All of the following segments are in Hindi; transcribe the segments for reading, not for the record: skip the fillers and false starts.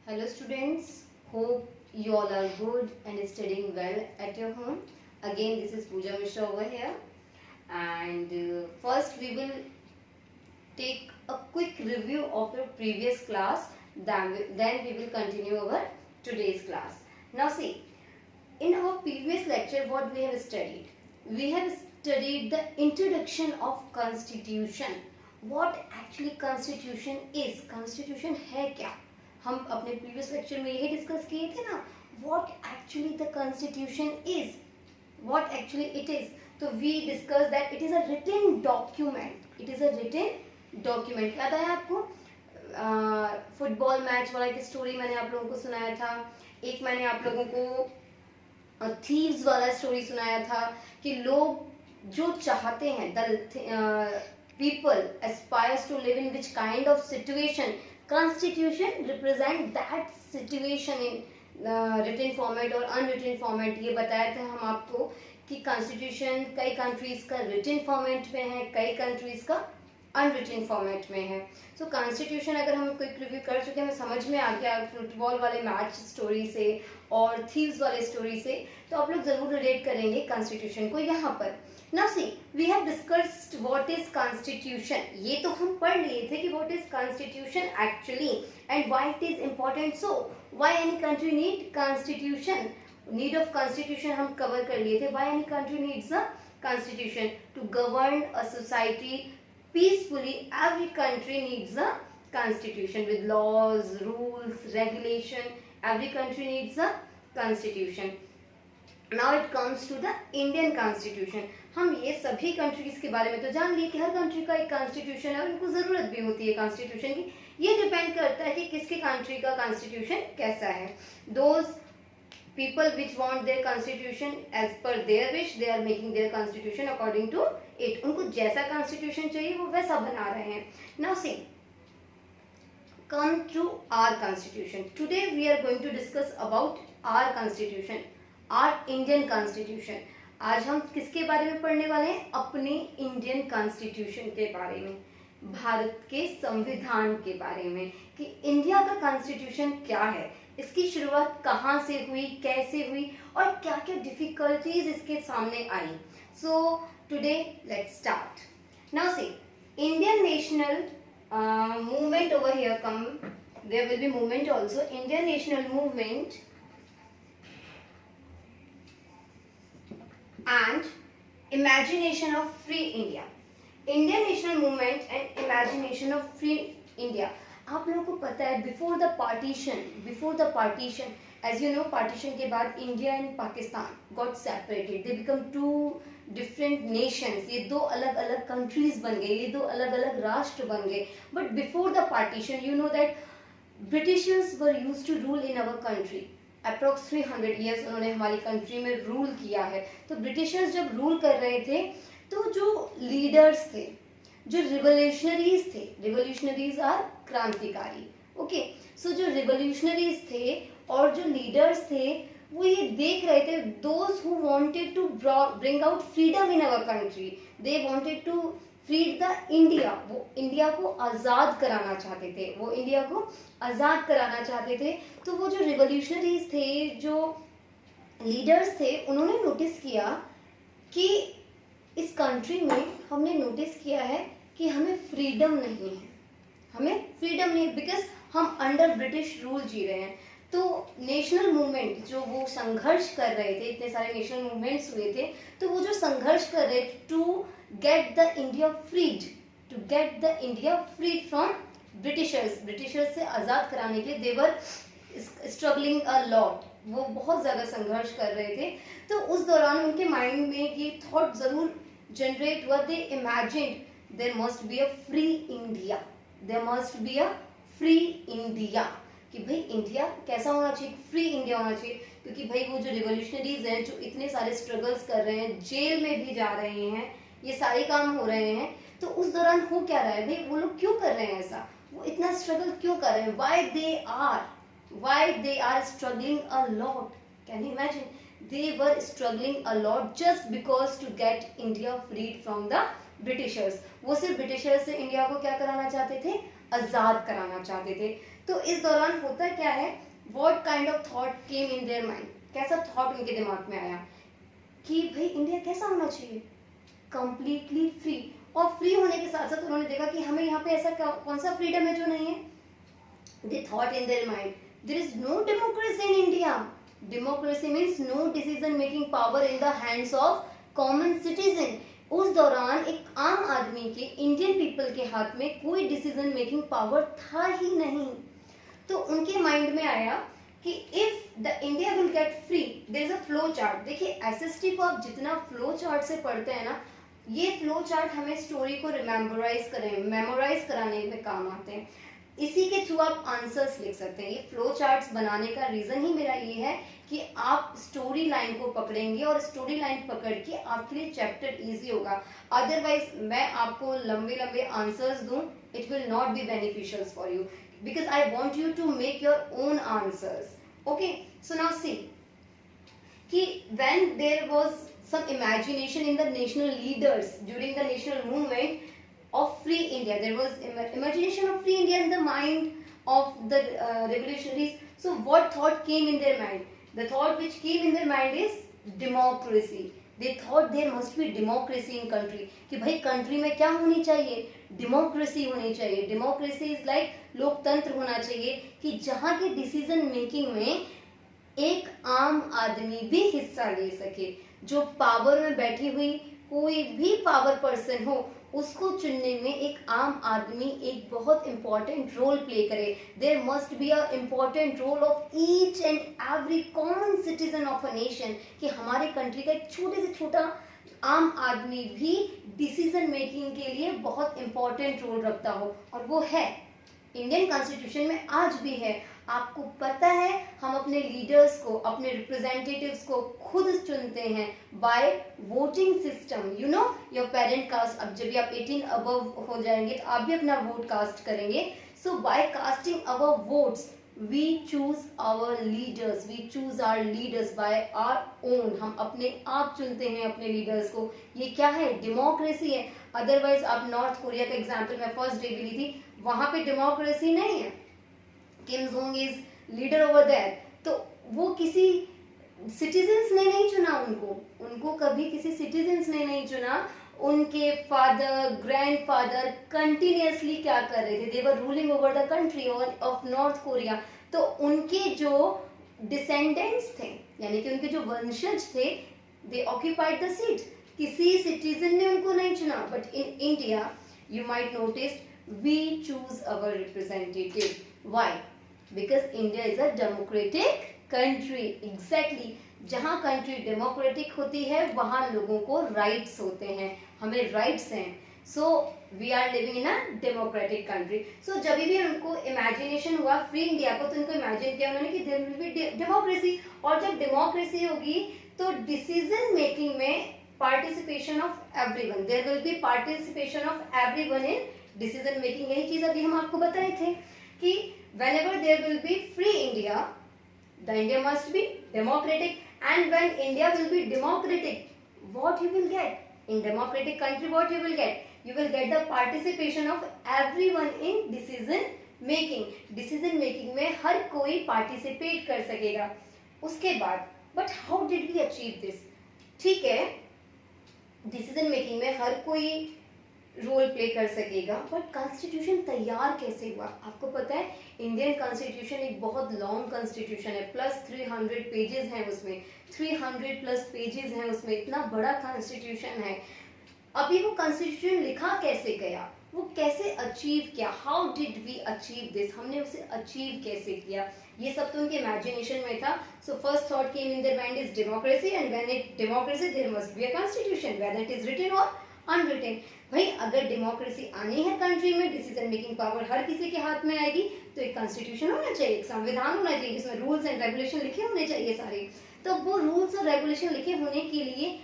Hello students, hope you all are good and studying well at your home. Again, this is Pooja Mishra over here, and first we will take a quick review of your previous class, then we will continue our today's class. Now see, in our previous lecture what we have studied? We have studied the introduction of constitution. What actually constitution is? Constitution है क्या? हम अपने प्रीवियस लेक्चर में यही डिस्कस किए थे ना, what actually the constitution is, what actually it is. तो we discussed that it is a written document, it is a written document. याद आया आपको फुटबॉल मैच वाला एक स्टोरी मैंने आप लोगों को सुनाया था, एक मैंने आप लोगों को थीव्स वाला स्टोरी सुनाया था कि लोग जो चाहते हैं, the people aspires to live in which kind of situation, constitution represent that situation in written format और unwritten format. ये बताया था हम आपको कि constitution कई countries का written format में है, कई countries का अनरिटन फॉर्मेट में है. सो कॉन्स्टिट्यूशन अगर हम क्विक रिव्यू कर चुके हैं, समझ में आ गया फुटबॉल वाले मैच स्टोरी से और थीव्स वाले स्टोरी से, तो आप लोग जरूर रिलेट करेंगे कॉन्स्टिट्यूशन को यहाँ पर. Now see, we have discussed what is constitution. ये तो हम पढ़ लिए थे कि what is constitution actually and why it is important. So why any country need constitution, need of constitution हम कवर कर लिए थे. Why any country needs a constitution to govern a society peacefully. Every country needs a constitution with laws, rules, regulation. Every country needs a constitution. Now it comes to the Indian constitution. हम ये सभी कंट्रीज के बारे में तो जान लिए कि हर कंट्री का एक कॉन्स्टिट्यूशन है और उनको जरूरत भी होती है कॉन्स्टिट्यूशन की. ये डिपेंड करता है कि किसके कंट्री का कॉन्स्टिट्यूशन कैसा है. Those people which want their constitution as per their wish, they are making their constitution according to it. उनको जैसा constitution चाहिए वो वैसा बना रहे हैं. Now see, come to our constitution. Today we are going to discuss about our constitution, our Indian constitution. आज हम किसके बारे में पढ़ने वाले हैं? अपने इंडियन कॉन्स्टिट्यूशन के बारे में, भारत के संविधान के बारे में कि इंडिया का कॉन्स्टिट्यूशन क्या है, इसकी शुरुआत कहाँ से हुई, कैसे हुई और क्या क्या डिफिकल्टीज इसके सामने आई. So today let's start. Now see, Indian national movement over here come, there will be movement also. Indian national movement and imagination of free India. Indian national movement and imagination of free India. आप लोगों को पता है before the partition, as you know, partition के बाद India and Pakistan got separated. They become two different nations. ये दो अलग अलग कंट्रीज बन गए, ये दो अलग अलग राष्ट्र बन गए. But before the partition you know that Britishers were used to rule in our country. Approx 300 years उन्होंने हमारी कंट्री में रूल किया है. तो ब्रिटिशर्स जब रूल कर रहे थे तो जो लीडर्स थे, जो रिवोल्यूशनरीज थे, रिवोल्यूशनरीज आर क्रांतिकारी. ओके, सो जो रिवोल्यूशनरीज थे और जो लीडर्स थे वो ये देख रहे थे, those who wanted to bring out freedom in our country, they wanted to freed the India. वो इंडिया को आज़ाद कराना चाहते थे, वो इंडिया को आज़ाद कराना चाहते थे. तो वो जो रिवोल्यूशनरीज थे, जो लीडर्स थे, उन्होंने नोटिस किया कि इस कंट्री में हमने नोटिस किया है कि हमें फ्रीडम नहीं है, हमें फ्रीडम नहीं, बिकॉज हम अंडर ब्रिटिश रूल जी रहे हैं. तो नेशनल मूवमेंट जो वो संघर्ष कर रहे थे, इतने सारे नेशनल मूवमेंट्स हुए थे, तो वो जो संघर्ष कर रहे थे to get the India freed, to get the India freed from Britishers से आज़ाद कराने के लिए दे वर स्ट्रगलिंग अ लॉट. वो बहुत ज़्यादा संघर्ष कर रहे थे. तो उस दौरान उनके माइंड में ये थॉट ज़रूर जनरेट हुआ. They imagined there must be a free India, there must be a free India, कि भाई इंडिया कैसा होना चाहिए, फ्री इंडिया होना चाहिए. क्योंकि भाई वो जो रिवोल्यूशनरीज हैं, जो इतने सारे स्ट्रगल्स कर रहे हैं, जेल में भी जा रहे हैं, ये सारे काम हो रहे हैं, तो उस दौरान हो क्या रहा है भाई, वो लोग क्यों कर रहे हैं ऐसा, वो इतना स्ट्रगल क्यों कर रहे हैं, why they are struggling a lot. Can you imagine? They were struggling a lot just because to get India freed from the Britishers. वो सिर्फ ब्रिटिशर्स से इंडिया को क्या कराना चाहते थे, आज़ाद कराना चाहते थे. तो इस दौरान होता क्या है, what kind of thought came in their mind, कैसा थॉट उनके दिमाग में आया कि भाई इंडिया कैसा होना चाहिए, कंप्लीटली फ्री। और फ्री होने के साथ साथ उन्होंने देखा कि हमें यहाँ पे ऐसा कौन सा फ्रीडम है जो नहीं है। They thought in their mind, there is no democracy in India. Democracy means no decision making power in the hands of common citizen. उस दौरान एक आम आदमी के, इंडियन पीपल के हाथ में कोई डिसीजन मेकिंग पावर था ही नहीं। तो उनके माइंड में आया कि if the India will get free, there is a flow chart. देखिए एसएसटी को आप जितना फ्लो चार्ट से पढ़ते हैं ना, ये फ्लो चार्ट हमें स्टोरी को मेमोराइज कराने में काम आते हैं। इसी के थ्रू आप आंसर्स लिख सकते हैं। ये फ्लो चार्ट्स बनाने का रीजन ही मेरा ये है कि आप स्टोरी लाइन को पकड़ेंगे और स्टोरी लाइन पकड़ के आपके लिए चैप्टर इजी होगा। अदरवाइज मैं आपको लंबे लंबे आंसर्स दूं, it will not be beneficial for you, because I want you to make your own answers. Okay, so now see कि when there was some imagination in the national leaders during the national movement of free India, there was imagination of free India in the mind of the revolutionaries. So what thought came in their mind? The thought which came in their mind is democracy. They thought there must be democracy in country, कि भाई country में क्या होनी चाहिए, democracy होनी चाहिए। democracy is like लोकतंत्र होना चाहिए कि जहाँ के decision making में एक आम आदमी भी हिस्सा ले सके। जो पावर में बैठी हुई कोई भी पावर पर्सन हो, उसको चुनने में एक आम आदमी एक बहुत इंपॉर्टेंट रोल प्ले करे। There must be a important role of each and every common citizen of a nation, कि हमारे कंट्री का एक छोटे से छोटा आम आदमी भी डिसीजन मेकिंग के लिए बहुत इंपॉर्टेंट रोल रखता हो। और वो है इंडियन कॉन्स्टिट्यूशन में आज भी है। आपको पता है हम अपने लीडर्स को, अपने रिप्रेजेंटेटिव्स को खुद चुनते हैं by voting system. You know your parent cast, अब जब भी आप 18 अबव हो जाएंगे तो आप भी अपना वोट कास्ट करेंगे। So by casting our votes we choose our leaders, we choose our leaders by our own. हम अपने आप चुनते हैं अपने लीडर्स को। ये क्या है, डेमोक्रेसी है। अदरवाइज आप नॉर्थ कोरिया का एग्जाम्पल मैं फर्स्ट डे भी ली थी, वहां पे डेमोक्रेसी नहीं है। Kim Jong is leader over there, तो वो किसी सिटीजन्स ने नहीं चुना उनको कभी किसी सिटीजन्स ने नहीं चुना। उनके फादर, ग्रैंडफादर कंटिन्यूअसली क्या कर रहे थे, they were ruling over the country of North Korea. तो उनके जो डिसेंडेंट्स थे, यानी कि उनके जो वंशज थे, दे ऑक्यूपाइड द सीट। किसी सिटीजन ने उनको नहीं चुना। But in India you might notice we choose our representative. Why? Because India is a democratic country. Exactly. जहाँ कंट्री डेमोक्रेटिक होती है वहाँ लोगों को राइट्स होते हैं, हमें राइट्स हैं। So we are living in a democratic country. So जब भी उनको इमेजिनेशन हुआ फ्री इंडिया को, तो उनको इमेजिन किया उन्होंने कि देयर विल बी डेमोक्रेसी। और जब डेमोक्रेसी होगी तो डिसीजन मेकिंग में participation of everyone, there will be participation of everyone in decision making. यही चीज अभी हम आपको बताए थे कि whenever there will be free India, the India must be democratic, and when India will be democratic, what you will get in democratic country, what you will get, you will get the participation of everyone in decision making. decision making में हर कोई participate कर सकेगा। उसके बाद but how did we achieve this? ठीक है, decision making में हर कोई रोल प्ले कर सकेगा, बट कॉन्स्टिट्यूशन तैयार कैसे हुआ? आपको पता है इंडियन कॉन्स्टिट्यूशन एक बहुत लॉन्ग कॉन्स्टिट्यूशन है, प्लस 300 पेजेस हैं उसमें, 300 प्लस पेजेस हैं उसमें, इतना बड़ा कॉन्स्टिट्यूशन है। अभी वो कॉन्स्टिट्यूशन लिखा कैसे गया, वो कैसे अचीव किया, how did we achieve this, हमने उसे अचीव कैसे किया, ये सब तो उनके इमेजिनेशन में था। So first thought came in their mind is democracy, and when it democracy there must be a constitution whether it is written or unwritten. भाई अगर डेमोक्रेसी आनी है कंट्री में, डिसीजन मेकिंग पावर हर किसी के हाथ में आएगी, तो एक कॉन्स्टिट्यूशन होना चाहिए, एक संविधान होना चाहिए जिसमें रूल्स एंड रेगुलेशन लिखे होने चाहिए सारे। तो वो रूल्स और रेगुलेशन लिखे होने के लिए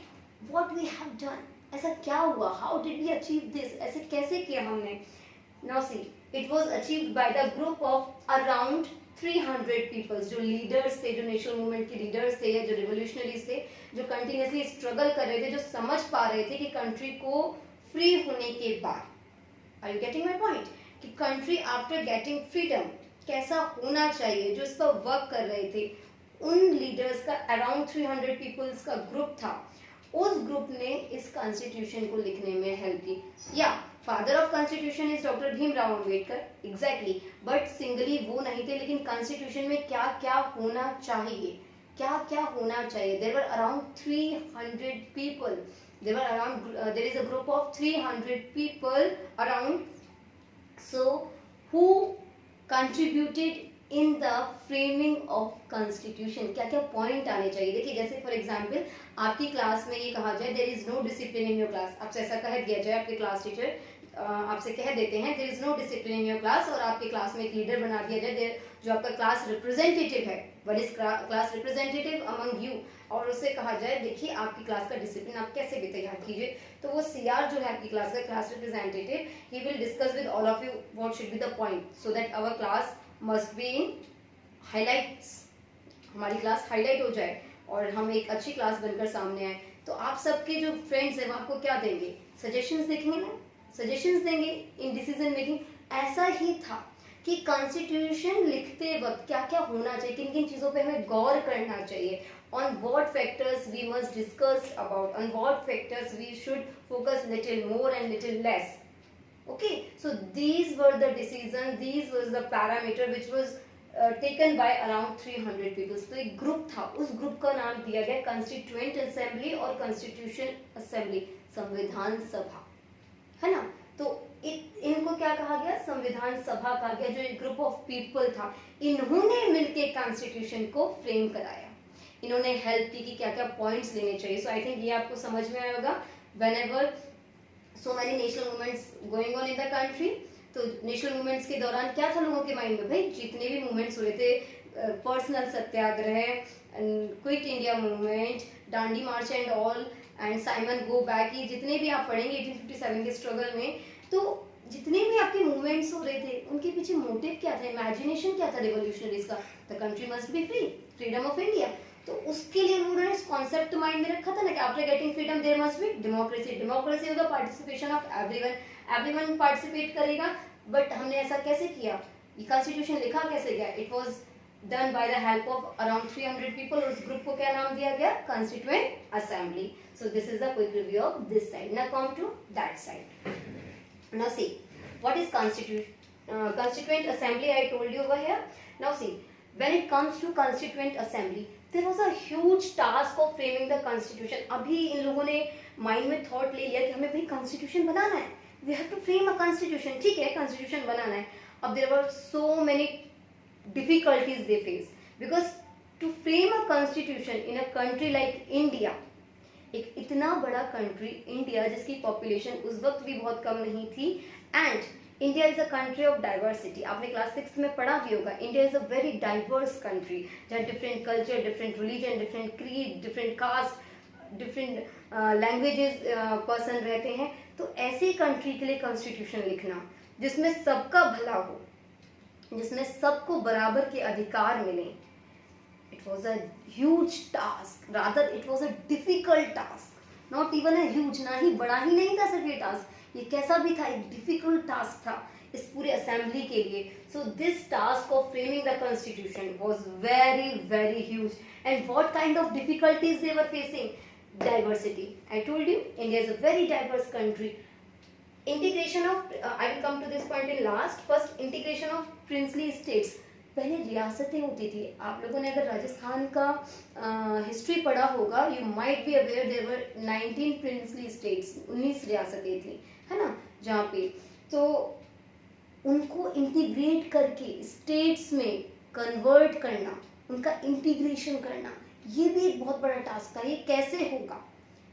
व्हाट वी हैव डन, ऐसा क्या हुआ, how did we achieve this, ऐसे कैसे किया हमने। Now see it was achieved by the group of around 300 peoples, जो लीडर्स थे, जो नेशनल मूवमेंट के लीडर्स थे या जो रिवोल्यूशनरीज थे, जो कंटिन्यूसली स्ट्रगल कर रहे थे, जो समझ पा रहे थे कि कंट्री को फ्री होने के बाद, are you getting my point, कि कंट्री आफ्टर गेटिंग फ्रीडम, कैसा होना चाहिए, जो इस पर वर्क कर रहे थे, उन लीडर्स का अराउंड 300 पीपल्स का ग्रुप था। उस ग्रुप ने इस कॉन्स्टिट्यूशन को लिखने में हेल्प की। या father of constitution is doctor Bhimrao Ambedkar, exactly, but singly वो नहीं थे, लेकिन कॉन्स्टिट्यूशन में क्या क्या होना चाहिए, क्या क्या होना चाहिए, there were around 300 people, there were around there is a group of 300 people around, so who contributed in the framing of constitution, क्या क्या पॉइंट आने चाहिए। देखिए जैसे फॉर एग्जांपल आपकी क्लास में ये कहा जाए there is no discipline in your class, आपसे ऐसा कह दिया जाए, आपके क्लास टीचर आपसे कह देते हैं there is no discipline in your class, और आपके क्लास में एक लीडर बना दिया जाए जो आपका क्लास रिप्रेजेंटेटिव है, what is class representative among you, और उससे कहा जाए देखिए आपकी क्लास का डिसिप्लिन आप कैसे भी तैयार कीजिए, तो वो सीआर जो है आपकी क्लास का class representative, he will discuss with all of you what should be the point so that our class must be in highlights, हमारी क्लास हाईलाइट हो जाए और हम एक अच्छी क्लास बनकर सामने आए। तो आप सबके जो फ्रेंड्स हैं वो आपको क्या देंगे, सजेशंस देखेंगे ना, सजेशंस देंगे इन डिसीजन मेकिंग। ऐसा ही था कि कॉन्स्टिट्यूशन लिखते वक्त क्या क्या होना चाहिए, किन किन चीज़ों पे हमें गौर करना चाहिए, on what factors we must discuss about, on what factors we should focus little more and little less. Okay, so these were the decisions, these was the parameter which was taken by around 300 people. तो एक ग्रुप था, उस ग्रुप का नाम दिया गया कंस्टिट्यूएंट असेंबली और कॉन्स्टिट्यूशन असेंबली, संविधान सभा, है ना। तो इनको क्या कहा गया, संविधान सभा कहा गया। जो एक ग्रुप ऑफ पीपल था, इन्होंने मिलके कॉन्स्टिट्यूशन को फ्रेम कराया, इन्होंने हेल्प की कि क्या क्या पॉइंट्स लेने चाहिए। सो आई थिंक ये आपको समझ में आया होगा। Whenever so many national movements going on in the country, तो नेशनल मूवमेंट्स के दौरान क्या था लोगों के माइंड में, भाई जितने भी मूवमेंट्स हो रहे थे, personal Satyagraha, quit India movement, Dandi March and all, and Simon go back, ये जितने भी आप पढ़ेंगे 1857 के स्ट्रगल में, तो जितने भी आपके मूवमेंट्स हो रहे थे उनके पीछे मोटिव क्या था, इमेजिनेशन क्या था रिवॉल्यूशनरीज का, the country must be free, freedom of India. तो उसके लिए उन्होंने इस कॉन्सेप्ट माइंड में रखा था ना कि after getting freedom there must be democracy, democracy होगा participation of everyone, everyone participate करेगा। बट हमने ऐसा कैसे किया, ये कॉन्स्टिट्यूशन लिखा कैसे गया, it was done by the help of around 300 people, और उस ग्रुप को क्या नाम दिया गया, constituent assembly. So this is the quick review of this side. Now come to that side. Now see what is constituent assembly, I told you over here. Now see, when it comes to constituent assembly, there was a huge task of framing the constitution. अभी इन लोगों ने माइंड में थॉट ले लिया कि हमें भाई कॉन्स्टिट्यूशन बनाना है, we have to frame a constitution, ठीक है कॉन्स्टिट्यूशन बनाना है। अब there were so many difficulties they faced, because to frame a constitution in a country like India, एक इतना बड़ा कंट्री इंडिया जिसकी पॉपुलेशन उस वक्त भी बहुत कम नहीं थी, and India is a country of diversity, आपने क्लास 6 में पढ़ा भी होगा, India is a very diverse country जहाँ different culture, different religion, different creed, different caste, different languages person रहते हैं। तो ऐसी कंट्री के लिए कॉन्स्टिट्यूशन लिखना जिसमें सबका भला हो, जिसमें सबको बराबर के अधिकार मिले, it was a huge task, rather it was a difficult task, not even a huge, ना ही बड़ा ही नहीं था सिर्फ ये टास्क, ये कैसा भी था, एक डिफिकल्ट टास्क था इस पूरे असेंबली के लिए। So this task of framing the constitution was very very huge, and what kind of difficulties they were facing, diversity, I told you India is a very diverse country. Integration of, I will come to this point in last, first integration of princely states. पहले रियासतें होती थी, आप लोगों ने अगर राजस्थान का हिस्ट्री पढ़ा होगा, you might be aware there were 19 princely states, 19 रियासतें थी, है ना, जहाँ पे तो उनको इंटीग्रेट करके स्टेट्स में कन्वर्ट करना, उनका इंटीग्रेशन करना, ये भी एक बहुत बड़ा टास्क था। ये कैसे होगा,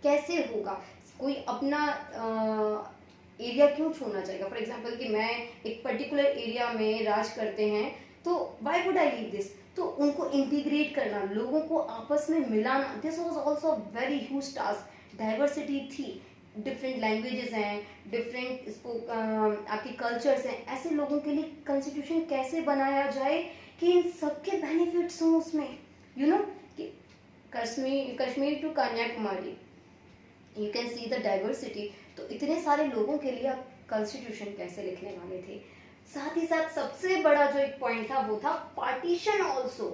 कैसे होगा, कोई अपना एरिया क्यों छोड़ना चाहेगा, फॉर एग्जाम्पल कि मैं एक पर्टिकुलर एरिया में राज करते हैं, तो why would I leave this, तो उनको इंटीग्रेट करना, लोगों को आपस में मिलाना, this was also very huge task. Diversity थी, डिफरेंट लैंग्वेजेस हैं, डिफरेंट आपके कल्चर्स हैं, ऐसे लोगों के लिए कॉन्स्टिट्यूशन कैसे बनाया जाए कि इन सबके बेनिफिट्स हों उसमें, यू नो, कि Kashmir to Kanyakumari, you can see the diversity. तो इतने सारे लोगों के लिए आप कॉन्स्टिट्यूशन कैसे लिखने वाले थे, साथ ही साथ सबसे बड़ा जो एक पॉइंट था वो था पार्टीशन ऑल्सो।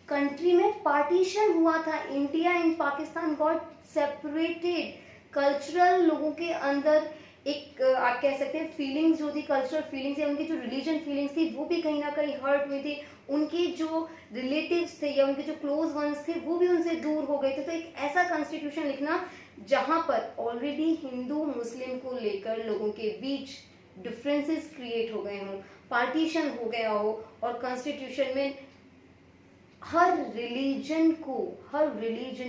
कंट्री में पार्टीशन हुआ था, India and Pakistan got separated. Cultural लोगों के अंदर एक आप कह सकते हैं फीलिंग्स जो थी, कल्चरल फीलिंग्स या उनकी जो रिलीजन फीलिंग्स थी वो भी कहीं ना कहीं हर्ट हुई थी। उनके जो रिलेटिव्स थे या उनके जो क्लोज वंस थे वो भी उनसे दूर हो गए थे। तो एक ऐसा कॉन्स्टिट्यूशन लिखना जहां पर ऑलरेडी हिंदू मुस्लिम को लेकर लोगों के बीच डिफरेंसेस क्रिएट हो गए हों, पार्टीशन हो गया हो और कॉन्स्टिट्यूशन में हर रिलीजन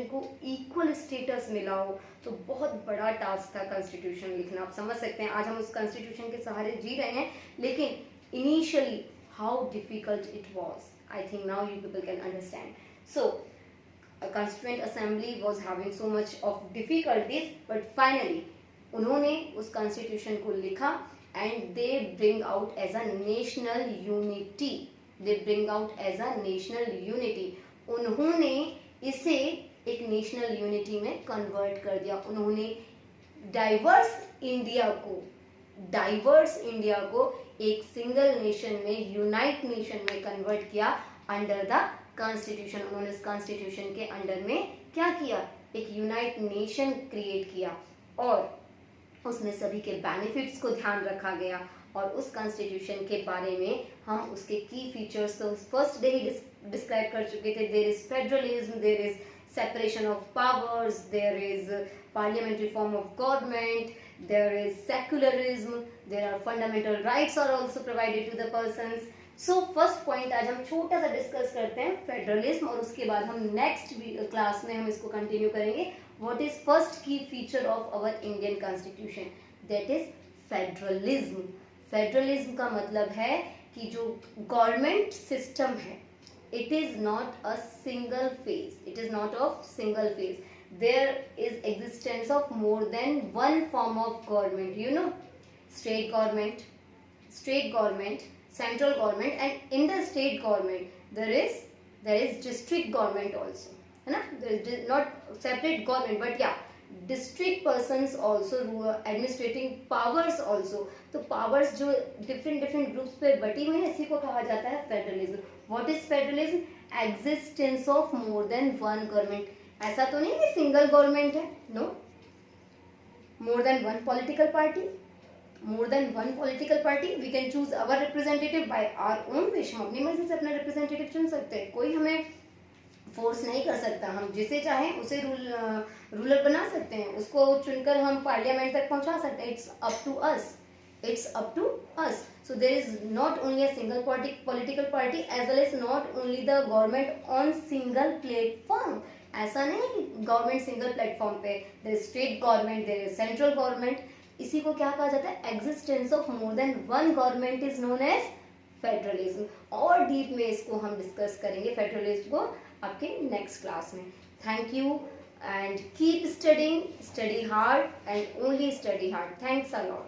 को इक्वल स्टेटस मिला हो, तो बहुत बड़ा टास्क था कॉन्स्टिट्यूशन लिखना। आप समझ सकते हैं आज हम उस कॉन्स्टिट्यूशन के सहारे जी रहे हैं, लेकिन initially how difficult it was. I think now you people can understand. So a constituent assembly was having so much of difficulties, but finally उन्होंने उस कॉन्स्टिट्यूशन को लिखा and they bring out as a national unity, they bring out as a national unity। उन्होंने इसे एक नेशनल यूनिटी में कन्वर्ट कर दिया। उन्होंने डाइवर्स इंडिया को एक सिंगल नेशन में, यूनाइट नेशन में कन्वर्ट किया अंडर द कॉन्स्टिट्यूशन। उन्होंने इस कॉन्स्टिट्यूशन के अंडर में क्या किया, एक यूनाइट नेशन क्रिएट किया और उसमें सभी के बेनिफिट्स को ध्यान रखा गया। और उस कॉन्स्टिट्यूशन के बारे में हम उसके की फीचर्स तो फर्स्ट डे ही डिस्क्राइब कर चुके थे। There is federalism, there is separation of powers, there is parliamentary form of government, there is secularism, there are fundamental rights are also provided to the persons। So first point आज हम छोटा सा डिस्कस करते हैं फेडरलिज्म और उसके बाद हम नेक्स्ट क्लास में हम इसको कंटिन्यू करेंगे। व्हाट इज फर्स्ट की feature of our Indian constitution, that is federalism. Federalism का मतलब है कि जो गवर्नमेंट सिस्टम है, it is not a single phase, it is not of single phase, there is existence of more than one form of government, you know, state government, central government, and in the state government there is district government also, है ना, there is not separate government but yeah district persons also who are administrating powers also। तो powers जो different groups पे बटी हुई है, इसी को कहा जाता है federalism. What is federalism? Existence of more than one government। ऐसा तो नहीं कि सिंगल गवर्नमेंट है, no, more than one political party, we can choose our representative by our own wish। हम अपनी मर्जी से अपना रिप्रेजेंटेटिव चुन सकते हैं, कोई हमें फोर्स नहीं कर सकता। हम जिसे चाहें उसे रूलर बना सकते हैं, उसको चुनकर हम पार्लियामेंट तक पहुंचा सकते हैं। It's up to us. So there is not only a single political party as well as not only the government on single platform। ऐसा नहीं है कि गवर्नमेंट सिंगल प्लेटफॉर्म पे, there is state government, there is central government। इसी को क्या कहा जाता है, existence of more than one government is known as federalism. और डीप में इसको हम डिस्कस करेंगे फेडरलिज्म को आपके नेक्स्ट क्लास में। Thank you and keep studying, study hard and only study hard. Thanks a lot.